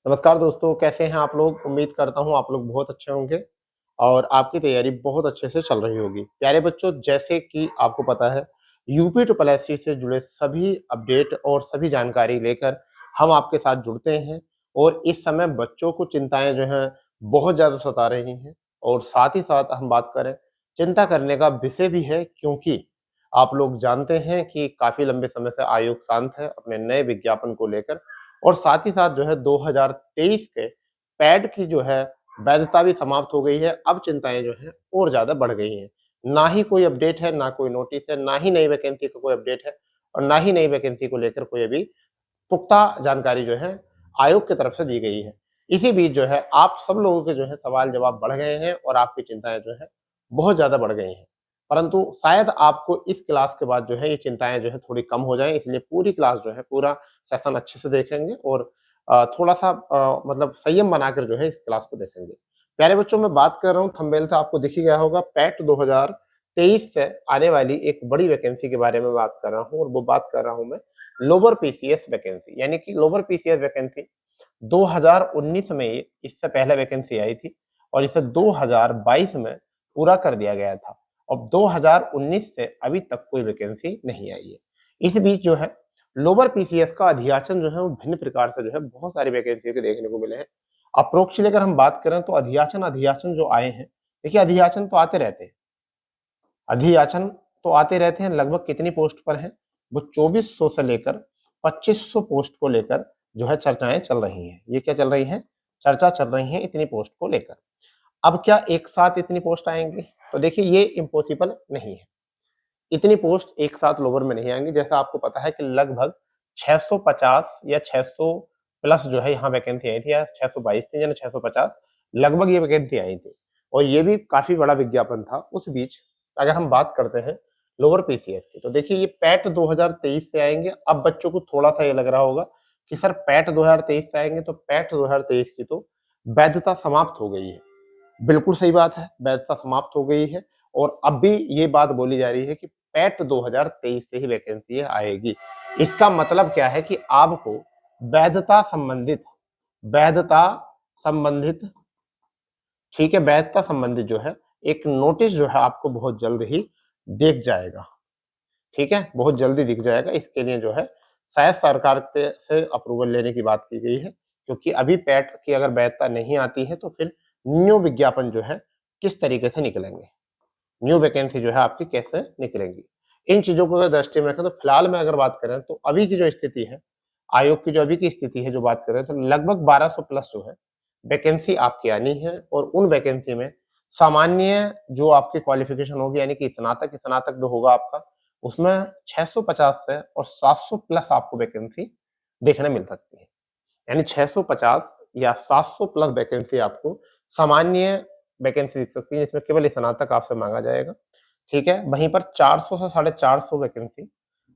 नमस्कार दोस्तों, कैसे हैं आप लोग? उम्मीद करता हूँ आप लोग बहुत अच्छे होंगे और आपकी तैयारी बहुत अच्छे से चल रही होगी। प्यारे बच्चों, जैसे कि आपको पता है, यूपी ट्रिपल एससी से जुड़े सभी अपडेट और सभी जानकारी लेकर हम आपके साथ जुड़ते हैं और इस समय बच्चों को चिंताएँ जो हैं बहुत ज़्यादा सता रही हैं और साथ ही साथ हम बात करें, चिंता करने का विषय भी है क्योंकि आप लोग जानते हैं कि काफ़ी लंबे समय से आयोग शांत है अपने नए विज्ञापन को लेकर और साथ ही साथ जो है 2023 के पैड की जो है वैधता भी समाप्त हो गई है। अब चिंताएँ जो हैं और ज़्यादा बढ़ गई हैं। ना ही कोई अपडेट है, ना कोई नोटिस है, ना ही नई वैकेंसी का कोई अपडेट है और ना ही नई वैकेंसी को लेकर कोई अभी पुख्ता जानकारी जो है आयोग की तरफ से दी गई है। इसी बीच जो है आप सब लोगों के जो है सवाल-जवाब बढ़ गए हैं और आपकी चिंताएँ जो है बहुत ज़्यादा बढ़ गई हैं। परंतु शायद आपको इस क्लास के बाद जो है ये चिंताएँ जो है थोड़ी कम हो जाएँ, इसलिए पूरी क्लास जो है पूरा सेशन अच्छे से देखेंगे और थोड़ा-सा मतलब संयम बनाकर जो है इस क्लास को देखेंगे। प्यारे बच्चों, मैं बात कर रहा हूँ, थंबनेल से आपको दिख ही गया होगा, पैट 2023 से आने वाली एक बड़ी वैकेंसी के बारे में बात कर रहा हूँ और वो बात कर रहा हूँ मैं लोअर पीसीएस वैकेंसी, यानी कि लोअर पीसीएस वैकेंसी 2019 में इससे पहले वैकेंसी आई थी और इसे 2022 में पूरा कर दिया गया था। अब 2019 से अभी तक कोई वैकेंसी नहीं आई है। इस बीच जो है लोअर पीसीएस का अधियाचन जो है वो भिन्न प्रकार से जो है बहुत सारी वैकेंसी के देखने को मिले हैं। अप्रोक्सली अगर हम बात करें तो अधियाचन जो आए हैं, देखिए अधियाचन तो आते रहते हैं। अधियाचन तो आते रहते हैं, लगभग कितनी पोस्ट पर हैं? वो 2400 से लेकर 2500 पोस्ट को लेकर जो है चर्चाएँ चल रही हैं। ये क्या चल रही हैं? चर्चा चल रही है इतनी पोस्ट को लेकर। अब क्या एक साथ इतनी पोस्ट आएँगी? तो देखिए ये इम्पॉसिबल नहीं है। इतनी पोस्ट एक साथ लोअर में नहीं आएँगी। जैसा आपको पता है कि लगभग 650 या 600 प्लस जो है यहाँ वैकेंसी आई थी या 622 थी या 650 लगभग ये वैकेंसी आई थी और ये भी काफ़ी बड़ा विज्ञापन था। उस बीच अगर हम बात करते हैं लोअर पीसीएस की, तो देखिए ये पैट 2023 से आएँगे। अब बच्चों को थोड़ा-सा ये लग रहा होगा कि सर पैट 2023 से आएँगे तो पैट 2023 की तो वैधता समाप्त हो गई है। बिल्कुल सही बात है, वैधता समाप्त हो गई है और अब भी ये बात बोली जा रही है कि पैट 2023 से ही वैकेंसी आएगी। इसका मतलब क्या है कि आपको वैधता संबंधित वैधता संबंधित ठीक है, वैधता संबंधित जो है एक नोटिस जो है आपको बहुत जल्द ही दिख जाएगा। ठीक है, बहुत जल्दी दिख जाएगा। इसके लिए जो है शायद सरकार के से अप्रूवल लेने की बात की गई है क्योंकि अभी पैट की अगर वैधता नहीं आती है तो फिर न्यू विज्ञापन जो है किस तरीके से निकलेंगे, न्यू वैकेंसी जो है आपकी कैसे निकलेंगी। इन चीजों को अगर दृष्टि में रखें तो फिलहाल में अगर बात करें तो अभी की जो स्थिति है, आयोग की जो अभी की स्थिति है जो बात करें तो लगभग 1200 प्लस जो है वैकेंसी आपकी आनी है और उन वैकेंसी में सामान्य जो आपकी क्वालिफिकेशन होगी यानी कि स्नातक जो होगा आपका, उसमें 650 से और 700 प्लस आपको वैकेंसी देखने मिल सकती है। यानी 650 या 700 प्लस वैकेंसी आपको सामान्य वैकेंसी दिख सकती है जिसमें केवल स्नातक आपसे मांगा जाएगा। ठीक है, वहीं पर 400 से 450 वैकेंसी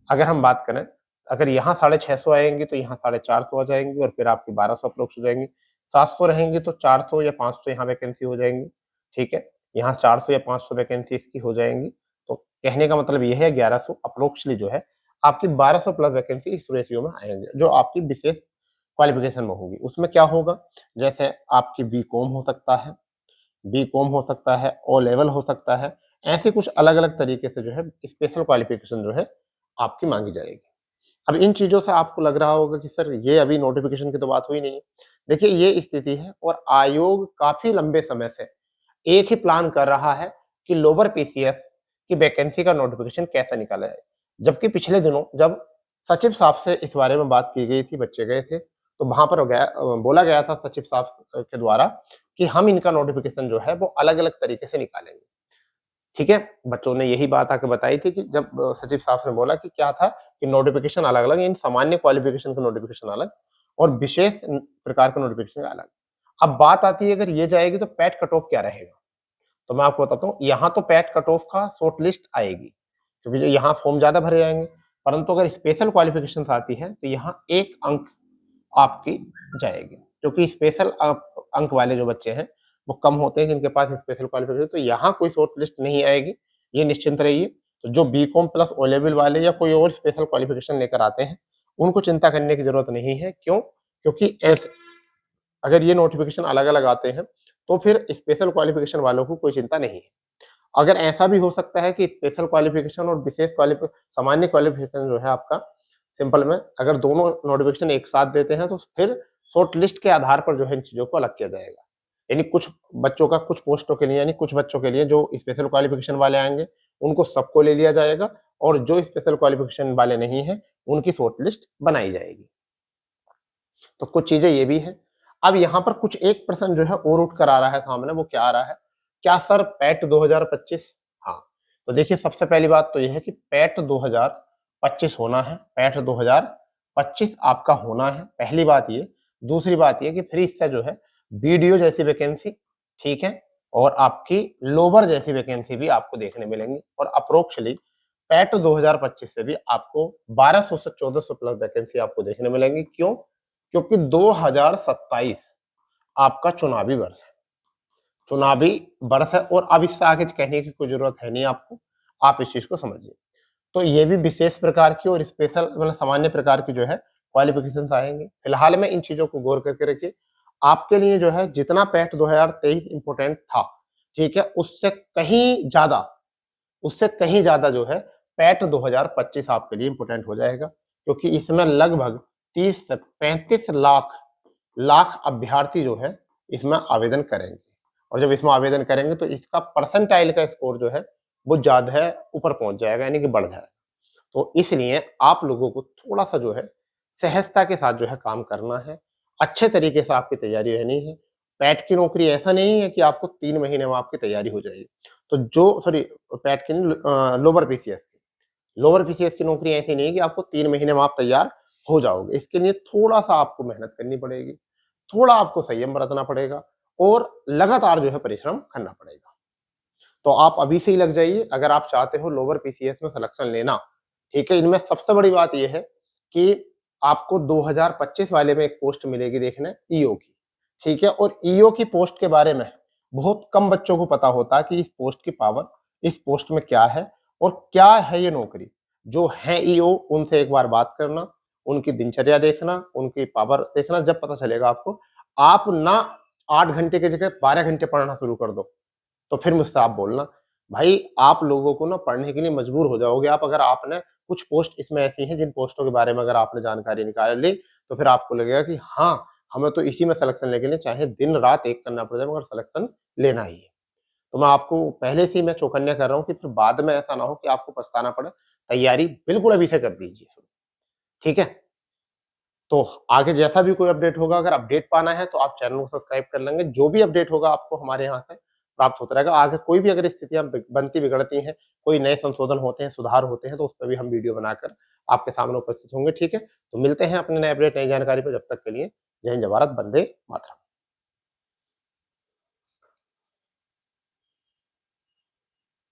अगर हम बात करें, अगर यहाँ 650 आएँगी तो यहाँ 450 आ जाएँगी और फिर आपकी 1200 अप्रोक्स हो जाएँगी। 700 रहेंगी तो 400 या 500 यहाँ वैकेंसी हो जाएँगी। ठीक है, यहाँ 400 या 500 वैकेंसी इसकी हो जाएँगी। तो कहने का मतलब ये है 1100 अप्रोक्सली जो है आपकी 1200 प्लस वैकेंसी इस रेशियो में आएँगे, जो आपकी विशेष क्वालिफिकेशन में होगी। उसमें क्या होगा, जैसे आपकी बीकॉम हो सकता है, ओ लेवल हो सकता है, ऐसे कुछ अलग-अलग तरीके से जो है स्पेशल क्वालिफिकेशन जो है आपकी माँगी जाएगी। अब इन चीज़ों से आपको लग रहा होगा कि सर ये अभी नोटिफ़िकेशन की तो बात हुई नहीं है। देखिए ये स्थिति है और आयोग काफ़ी लंबे समय से एक ही प्लान कर रहा है कि लोअर पीसीएस की वैकेंसी का नोटिफ़िकेशन कैसे निकाला जाए। जबकि पिछले दिनों जब सचिव साहब से इस बारे में बात की गई थी, बच्चे गए थे, तो वहाँ पर बोला गया था सचिव साहब के द्वारा कि हम इनका नोटिफ़िकेशन जो है वो अलग-अलग तरीके से निकालेंगे। ठीक है? बच्चों ने यही बात आके बताई थी कि जब सचिव साहब ने बोला कि क्या था कि नोटिफ़िकेशन अलग-अलग, इन सामान्य क्वालिफ़िकेशन का नोटिफ़िकेशन अलग और विशेष प्रकार का नोटिफ़िकेशन अलग। अब बात आती है अगर ये जाएगी तो पैट कट ऑफ क्या रहेगा? तो मैं आपको बताता हूँ, यहाँ तो पैट कट ऑफ का शॉर्ट लिस्ट आएगी, क्योंकि जो यहाँ फॉर्म ज़्यादा भरे जाएँगे। परंतु अगर स्पेशल क्वालिफ़िकेशंस आती हैं, तो यहाँ 1 अंक आपकी जाएगी, क्योंकि स्पेशल अंक वाले जो बच्चे हैं, वो कम होते हैं जिनके पास स्पेशल क्वालिफ़िकेशन, तो यहाँ कोई शॉर्ट लिस्ट नहीं आएगी, ये निश्चिंत रहिए। तो जो बीकॉम प्लस ओ लेवल वाले या कोई और स्पेशल क्वालिफ़िकेशन लेकर आते हैं, उनको चिंता करने की ज़रूरत नहीं है। क्यों? क्योंकि अगर ये नोटिफिकेशन अलग अलग आते हैं तो फिर स्पेशल क्वालिफिकेशन वालों को कोई चिंता नहीं है। अगर ऐसा भी हो सकता है कि स्पेशल क्वालिफिकेशन और विशेष सामान्य क्वालिफिकेशन जो है आपका सिंपल में, अगर दोनों नोटिफिकेशन एक साथ देते हैं तो फिर शॉर्ट लिस्ट के आधार पर जो है इन चीजों को अलग किया जाएगा। यानी कुछ बच्चों का कुछ पोस्टों के लिए, यानी कुछ बच्चों के लिए जो स्पेशल क्वालिफिकेशन वाले आएंगे उनको सबको ले लिया जाएगा, और जो स्पेशल क्वालिफिकेशन वाले नहीं है उनकी शॉर्ट लिस्ट बनाई जाएगी। तो कुछ चीजें ये भी है। अब यहाँ पर कुछ एक प्रश्न जो है और उठ कर आ रहा है सामने, वो क्या आ रहा है, क्या सर पैट 2025? हाँ, तो देखिए सबसे पहली बात तो यह है कि पैट 2025 होना है, पैट 2025 आपका होना है, पहली बात ये। दूसरी बात ये कि फिर इससे जो है वीडियो जैसी वैकेंसी, ठीक है, और आपकी लोअर जैसी वैकेंसी भी आपको देखने मिलेंगी, और अप्रोक्सली पैट 2025 से भी आपको 1200 से 1400 प्लस वैकेंसी आपको देखने मिलेंगी। क्यों? क्योंकि 2027 आपका चुनावी वर्ष है, चुनावी वर्ष है, और अब इससे आगे कहने की कोई जरूरत है नहीं आपको, आप इस चीज को समझिए। तो ये भी विशेष प्रकार की और स्पेशल मतलब सामान्य प्रकार की जो है क्वालिफिकेशन आएंगे। फिलहाल में इन चीजों को गौर करके रखिए। आपके लिए जो है जितना पैट 2023 इंपोर्टेंट था, ठीक है, उससे कहीं ज्यादा जो है पैट 2025 आपके लिए इंपोर्टेंट हो जाएगा, क्योंकि इसमें लगभग 30 से 35 लाख अभ्यर्थी जो है इसमें आवेदन करेंगे, और जब इसमें आवेदन करेंगे तो इसका परसेंटाइल का स्कोर जो है वो ज्यादा है ऊपर पहुंच जाएगा, यानी कि बढ़ जाएगा। तो इसलिए आप लोगों को थोड़ा सा जो है सहजता के साथ जो है काम करना है, अच्छे तरीके से आपकी तैयारी रहनी है। पैट की नौकरी ऐसा नहीं है कि आपको 3 महीने में आपकी तैयारी हो जाएगी। तो जो सॉरी पैट की लोअर पीसीएस की नौकरी ऐसी नहीं है कि आपको 3 महीने में आप तैयार हो जाओगे। इसके लिए थोड़ा सा आपको मेहनत करनी पड़ेगी, थोड़ा आपको संयम बरतना पड़ेगा, और लगातार जो है परिश्रम करना पड़ेगा। तो आप अभी से ही लग जाइए अगर आप चाहते हो लोअर पीसीएस में सिलेक्शन लेना, ठीक है। इनमें सबसे बड़ी बात यह है कि आपको 2025 वाले में एक पोस्ट मिलेगी देखने, ईओ की, ठीक है, और ईओ की पोस्ट के बारे में बहुत कम बच्चों को पता होता है कि इस पोस्ट की पावर, इस पोस्ट में क्या है और क्या है ये नौकरी। जो है ईओ उनसे एक बार बात करना, उनकी दिनचर्या देखना, उनकी पावर देखना, जब पता चलेगा आपको, आप ना 8 घंटे की जगह 12 घंटे पढ़ना शुरू कर दो, तो फिर मुझसे आप बोलना। भाई आप लोगों को ना पढ़ने के लिए मजबूर हो जाओगे आप, अगर आपने कुछ पोस्ट इसमें ऐसी हैं जिन पोस्टों के बारे में अगर आपने जानकारी निकाल ली, तो फिर आपको लगेगा कि हाँ, हमें तो इसी में सिलेक्शन लेके लिए चाहे दिन रात एक करना पड़ जाए मगर सिलेक्शन लेना ही है। तो मैं आपको पहले से ही मैं चौकन्ना कर रहा हूँ कि फिर बाद में ऐसा ना हो कि आपको पछताना पड़े। तैयारी बिल्कुल अभी से कर दीजिए, ठीक है। तो आगे जैसा भी कोई अपडेट होगा, अगर अपडेट पाना है तो आप चैनल को सब्सक्राइब कर लेंगे। जो भी अपडेट होगा आपको हमारे यहाँ से प्राप्त होता रहेगा। आगे कोई भी अगर स्थितियां बनती बिगड़ती हैं, कोई नए संशोधन होते हैं, सुधार होते हैं, तो उस पर भी हम वीडियो बनाकर आपके सामने उपस्थित होंगे, ठीक है। तो मिलते हैं अपने नए अपडेट, नई जानकारी पर। जब तक के लिए जय हिंद, जय भारत, वंदे मातरम।